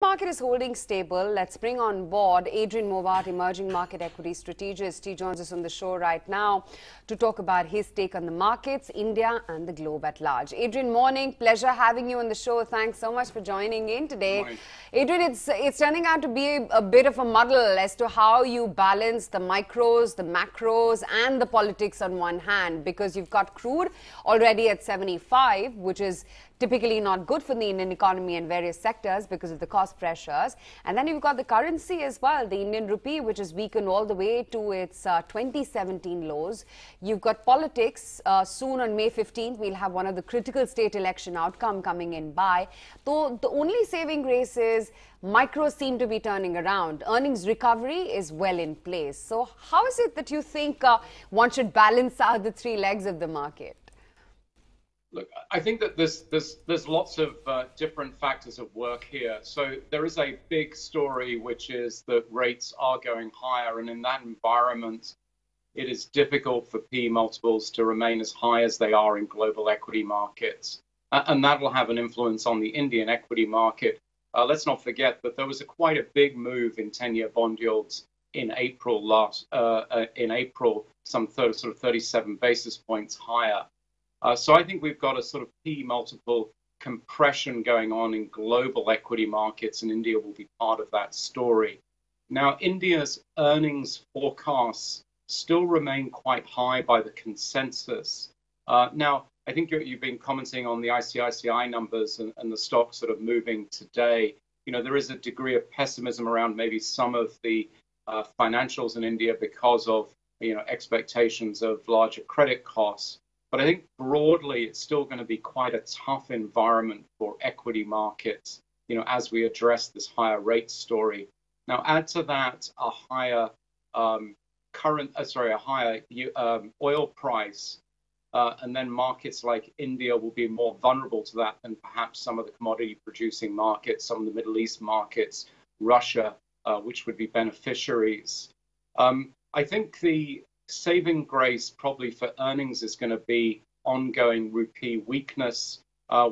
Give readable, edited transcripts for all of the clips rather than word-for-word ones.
Market is holding stable. Let's bring on board Adrian Mowat, emerging market equity strategist. He joins us on the show right now to talk about his take on the markets, India and the globe at large. Adrian, morning. Pleasure having you on the show. Thanks so much for joining in today. Morning. Adrian, it's turning out to be a bit of a muddle as to how you balance the micros, the macros and the politics on one hand, because you've got crude already at 75, which is typically not good for the Indian economy and various sectors because of the cost pressures. And then you've got the currency as well, the Indian rupee, which has weakened all the way to its 2017 lows. You've got politics. Soon on May 15th, we'll have one of the critical state election outcome coming in by. Though the only saving grace is micros seem to be turning around. Earnings recovery is well in place. So how is it that you think one should balance out the three legs of the market? Look, I think that there's lots of different factors at work here. So there is a big story, which is that rates are going higher. And in that environment, it is difficult for PE multiples to remain as high as they are in global equity markets. And that will have an influence on the Indian equity market. Let's not forget that there was quite a big move in 10-year bond yields in April some sort of 37 basis points higher. So I think we've got a sort of PE multiple compression going on in global equity markets, and India will be part of that story. Now, India's earnings forecasts still remain quite high by the consensus. Now, I think you've been commenting on the ICICI numbers and the stock sort of moving today. You know, there is a degree of pessimism around maybe some of the financials in India because of, expectations of larger credit costs. But I think broadly, it's still going to be quite a tough environment for equity markets, as we address this higher rate story. Now, add to that a higher oil price, and then markets like India will be more vulnerable to that than perhaps some of the commodity producing markets, some of the Middle East markets, Russia, which would be beneficiaries. I think the saving grace probably for earnings is going to be ongoing rupee weakness.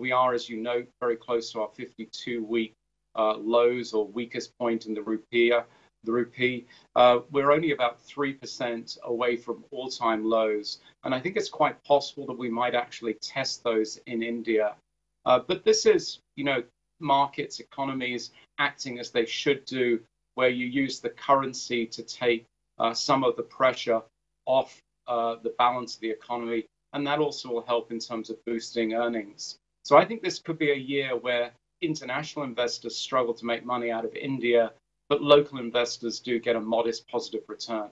We are, as you know, very close to our 52-week lows or weakest point in the rupee. We're only about 3% away from all-time lows. And I think it's quite possible that we might actually test those in India. But this is, markets, economies acting as they should do, where you use the currency to take some of the pressure off the balance of the economy, and that also will help in terms of boosting earnings. So I think this could be a year where international investors struggle to make money out of India, but local investors do get a modest positive return.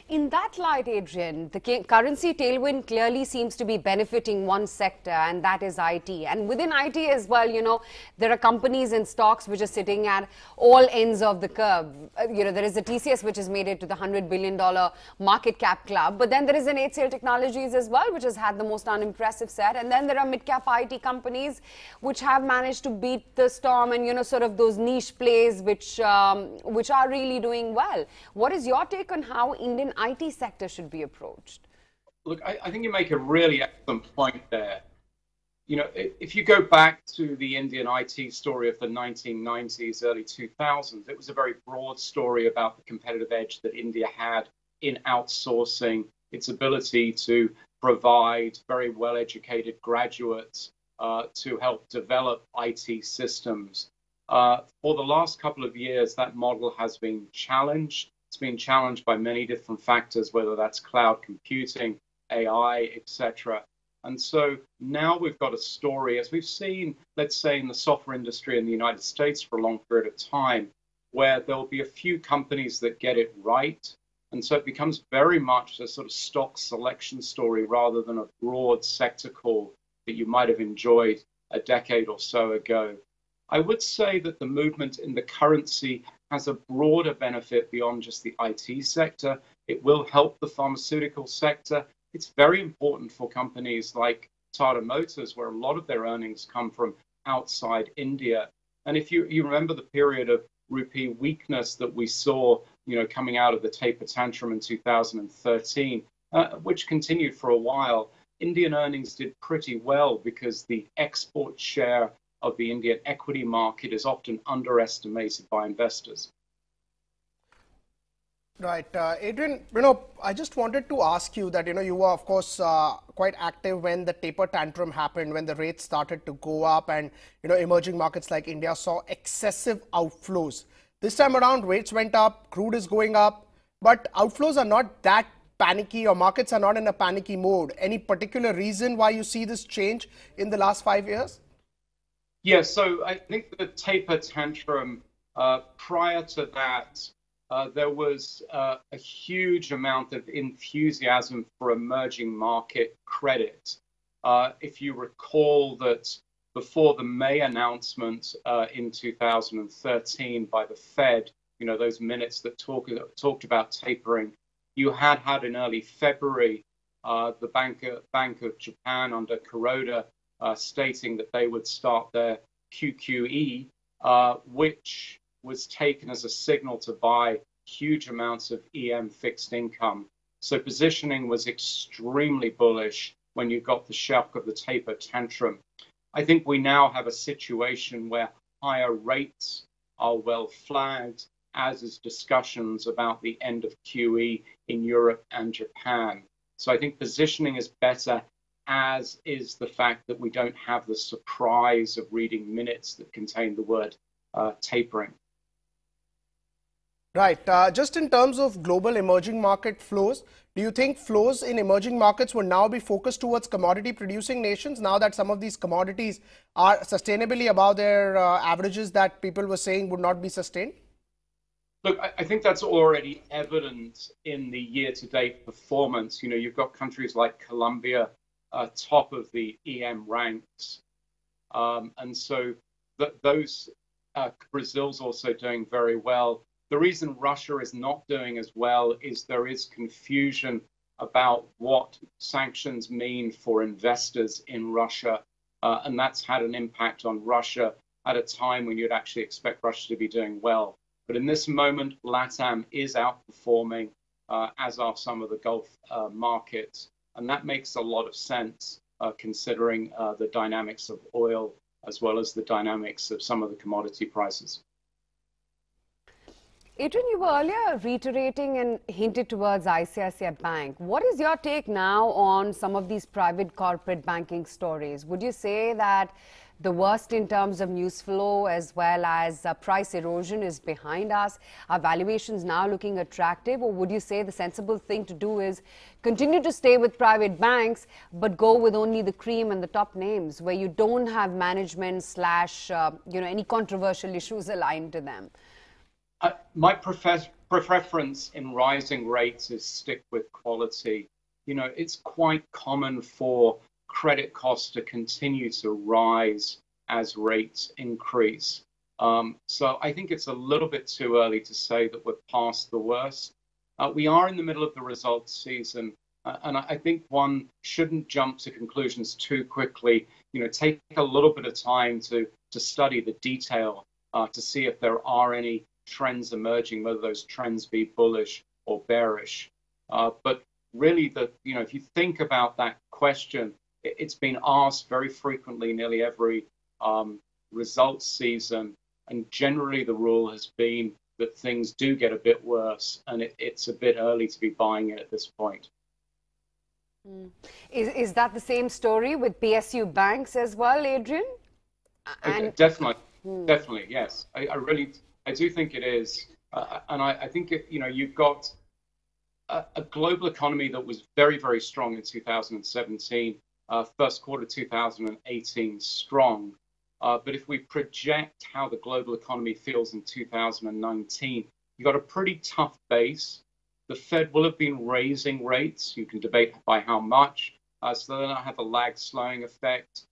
In that light, Adrian, the currency tailwind clearly seems to be benefiting one sector, and that is IT. And within IT as well, there are companies and stocks which are sitting at all ends of the curve. There is a TCS which has made it to the $100 billion market cap club. But then there is an HCL Technologies as well, which has had the most unimpressive set. And then there are mid-cap IT companies which have managed to beat the storm and, sort of those niche plays which are really doing well. What is your take on how Indian IT sector should be approached? Look, I think you make a really excellent point there. If you go back to the Indian IT story of the 1990s, early 2000s, it was a very broad story about the competitive edge that India had in outsourcing, its ability to provide very well-educated graduates to help develop IT systems. For the last couple of years, that model has been challenged. It's been challenged by many different factors, whether that's cloud computing, AI, etc. And so now we've got a story, as we've seen, let's say, in the software industry in the United States for a long period of time, where there'll be a few companies that get it right. And so it becomes very much a sort of stock selection story rather than a broad sector call that you might have enjoyed a decade or so ago. I would say that the movement in the currency has a broader benefit beyond just the IT sector. It will help the pharmaceutical sector. It's very important for companies like Tata Motors, where a lot of their earnings come from outside India. And if you remember the period of rupee weakness that we saw, coming out of the taper tantrum in 2013, which continued for a while, Indian earnings did pretty well because the export share of the Indian equity market is often underestimated by investors. Right. Adrian, I just wanted to ask you that, you were, of course, quite active when the taper tantrum happened, when the rates started to go up and, emerging markets like India saw excessive outflows. This time around, rates went up, crude is going up, but outflows are not that panicky, or markets are not in a panicky mode. Any particular reason why you see this change in the last 5 years? Yes, so I think the taper tantrum, prior to that, there was a huge amount of enthusiasm for emerging market credit. If you recall that before the May announcement in 2013 by the Fed, those minutes that talked about tapering, you had in early February the Bank of Japan under Kuroda stating that they would start their QQE, which was taken as a signal to buy huge amounts of EM fixed income. So positioning was extremely bullish when you got the shock of the taper tantrum. I think we now have a situation where higher rates are well flagged, as is discussions about the end of QE in Europe and Japan. So I think positioning is better, as is the fact that we don't have the surprise of reading minutes that contain the word tapering. Right. Just in terms of global emerging market flows, do you think flows in emerging markets will now be focused towards commodity producing nations now that some of these commodities are sustainably above their averages that people were saying would not be sustained? Look, I think that's already evident in the year-to-date performance. You've got countries like Colombia top of the EM ranks. And so Brazil's also doing very well. The reason Russia is not doing as well is there is confusion about what sanctions mean for investors in Russia. And that's had an impact on Russia at a time when you'd actually expect Russia to be doing well. But in this moment, LATAM is outperforming, as are some of the Gulf markets. And that makes a lot of sense, considering the dynamics of oil, as well as the dynamics of some of the commodity prices. Adrian, you were earlier reiterating and hinted towards ICICI Bank. What is your take now on some of these private corporate banking stories? Would you say that the worst in terms of news flow as well as price erosion is behind us? Are valuations now looking attractive? Or would you say the sensible thing to do is continue to stay with private banks, but go with only the cream and the top names where you don't have management slash, any controversial issues aligned to them? My preference in rising rates is stick with quality. It's quite common for credit costs to continue to rise as rates increase. So I think it's a little bit too early to say that we're past the worst. We are in the middle of the results season, and I think one shouldn't jump to conclusions too quickly. Take a little bit of time to study the detail to see if there are any trends emerging, whether those trends be bullish or bearish. But really, if you think about that question, it's been asked very frequently, nearly every results season, and generally the rule has been that things do get a bit worse, and it's a bit early to be buying it at this point. Is that the same story with PSU banks as well, Adrian? Definitely, yes. I do think it is, and I think you've got a global economy that was very, very strong in 2017, first quarter 2018 strong. But if we project how the global economy feels in 2019, you've got a pretty tough base. The Fed will have been raising rates. You can debate by how much, so they don't have a lag slowing effect.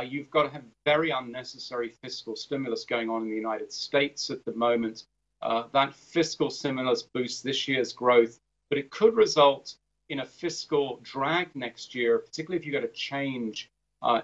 You've got to have very unnecessary fiscal stimulus going on in the United States at the moment. That fiscal stimulus boosts this year's growth, but it could result in a fiscal drag next year, particularly if you get a change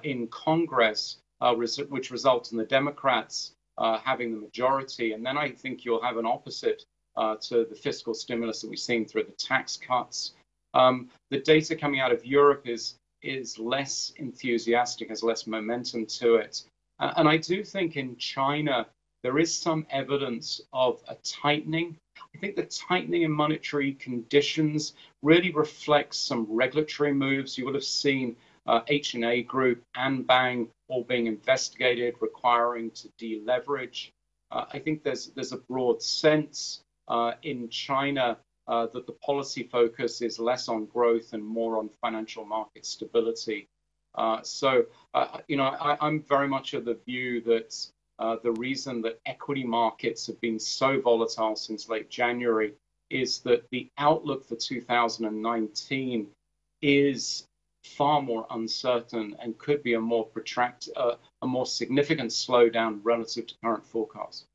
in Congress, which results in the Democrats having the majority. And then I think you'll have an opposite to the fiscal stimulus that we've seen through the tax cuts. The data coming out of Europe is less enthusiastic, has less momentum to it. And I do think in China, there is some evidence of a tightening. I think the tightening in monetary conditions really reflects some regulatory moves. You will have seen H&A Group and Bang all being investigated, requiring to deleverage. I think there's a broad sense in China that the policy focus is less on growth and more on financial market stability. I'm very much of the view that the reason that equity markets have been so volatile since late January is that the outlook for 2019 is far more uncertain and could be a more significant slowdown relative to current forecasts.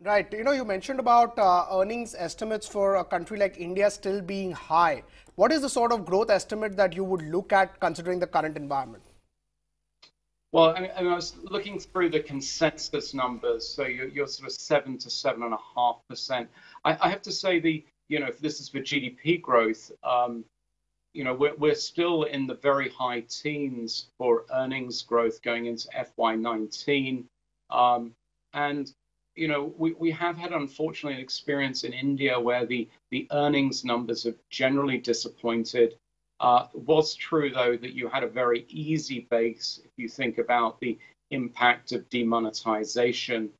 Right. You mentioned about earnings estimates for a country like India still being high. What is the sort of growth estimate that you would look at considering the current environment? Well, I was looking through the consensus numbers, so you're sort of 7 to 7.5%. I have to say if this is for GDP growth, we're still in the very high teens for earnings growth going into FY19, we have had, unfortunately, an experience in India where the earnings numbers have generally disappointed. It was true, though, that you had a very easy base if you think about the impact of demonetization,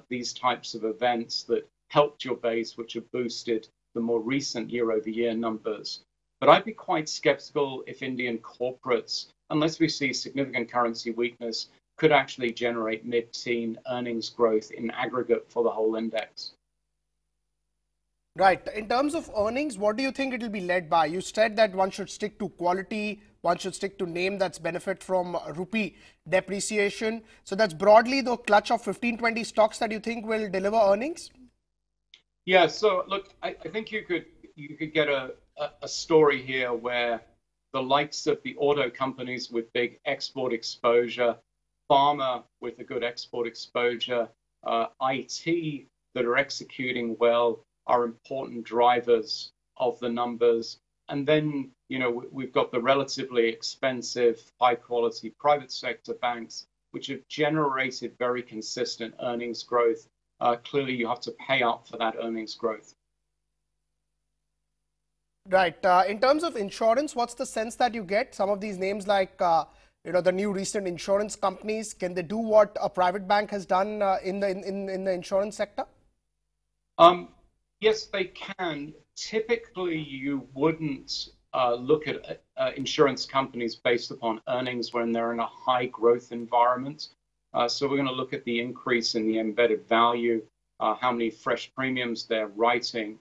these types of events that helped your base, which have boosted the more recent year-over-year numbers. But I'd be quite skeptical if Indian corporates, unless we see significant currency weakness, could actually generate mid-teen earnings growth in aggregate for the whole index. Right. In terms of earnings, what do you think it will be led by? You said that one should stick to quality, one should stick to name that's benefit from rupee depreciation. So that's broadly the clutch of 15-20 stocks that you think will deliver earnings? Yeah, so look, I think you could get a story here where the likes of the auto companies with big export exposure, pharma with a good export exposure, IT that are executing well are important drivers of the numbers. And then, we've got the relatively expensive, high-quality private sector banks, which have generated very consistent earnings growth. Clearly, you have to pay up for that earnings growth. Right. In terms of insurance, what's the sense that you get? Some of these names like the new recent insurance companies, can they do what a private bank has done in the insurance sector? Yes, they can. Typically, you wouldn't look at insurance companies based upon earnings when they're in a high growth environment. So we're going to look at the increase in the embedded value, how many fresh premiums they're writing.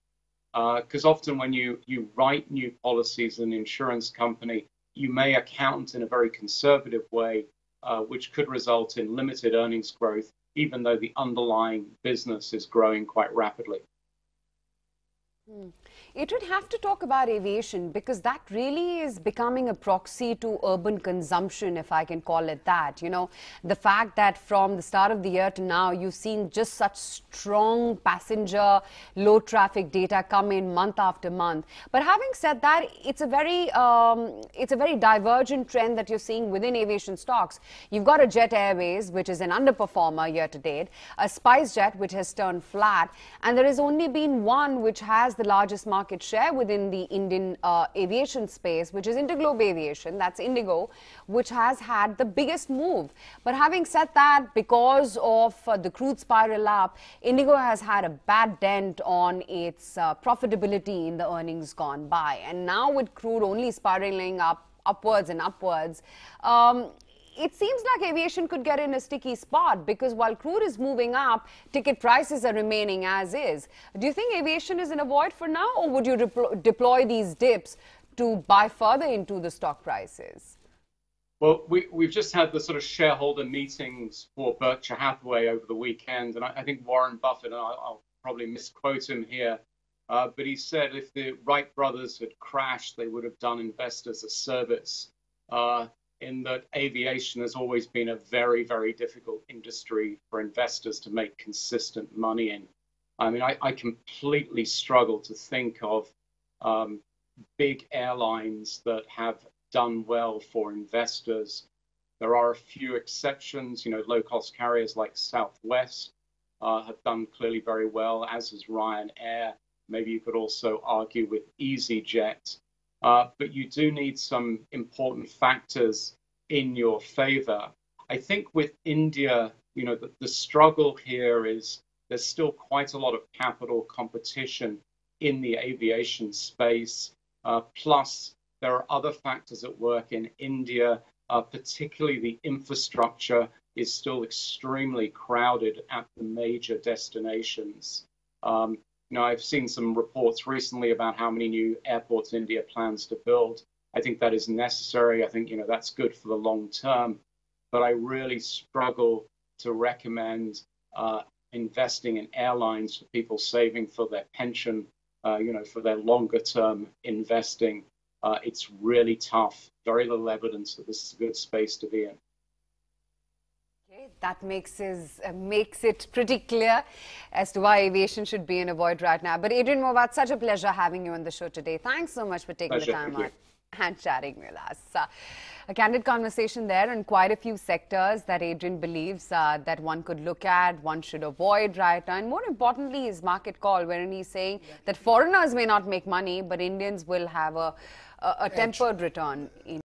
Because often when you write new policies in an insurance company, you may account in a very conservative way, which could result in limited earnings growth, even though the underlying business is growing quite rapidly. It would have to talk about aviation because that really is becoming a proxy to urban consumption, if I can call it that. The fact that from the start of the year to now, you've seen just such strong passenger, low traffic data come in month after month. But having said that, it's a very divergent trend that you're seeing within aviation stocks. You've got a Jet Airways, which is an underperformer year to date, a SpiceJet, which has turned flat, and there has only been one which has the largest market share within the Indian aviation space, which is Interglobe Aviation, that's Indigo, which has had the biggest move. But having said that, because of the crude spiral up, Indigo has had a bad dent on its profitability in the earnings gone by. And now with crude only spiraling upwards and upwards, it seems like aviation could get in a sticky spot because while crude is moving up, ticket prices are remaining as is. Do you think aviation is in a void for now, or would you deploy these dips to buy further into the stock prices? Well, we've just had the sort of shareholder meetings for Berkshire Hathaway over the weekend, and I think Warren Buffett, and I'll probably misquote him here, but he said if the Wright brothers had crashed, they would have done investors a service. In that aviation has always been a very, very difficult industry for investors to make consistent money in. I mean, I completely struggle to think of big airlines that have done well for investors. There are a few exceptions. Low-cost carriers like Southwest have done clearly very well, as has Ryanair. Maybe you could also argue with EasyJet. But you do need some important factors in your favor. I think with India, the struggle here is there's still quite a lot of capital competition in the aviation space. Plus, there are other factors at work in India, particularly the infrastructure is still extremely crowded at the major destinations. I've seen some reports recently about how many new airports India plans to build. I think that is necessary. I think, that's good for the long term. But I really struggle to recommend investing in airlines for people saving for their pension, for their longer term investing. It's really tough. Very little evidence that this is a good space to be in. Okay, that makes it pretty clear as to why aviation should be in a void right now. But Adrian Mowat, such a pleasure having you on the show today. Thanks so much for taking the time out and chatting with us. A candid conversation there on quite a few sectors that Adrian believes that one could look at, one should avoid right now. And more importantly, his market call, wherein he's saying that foreigners may not make money, but Indians will have a tempered return in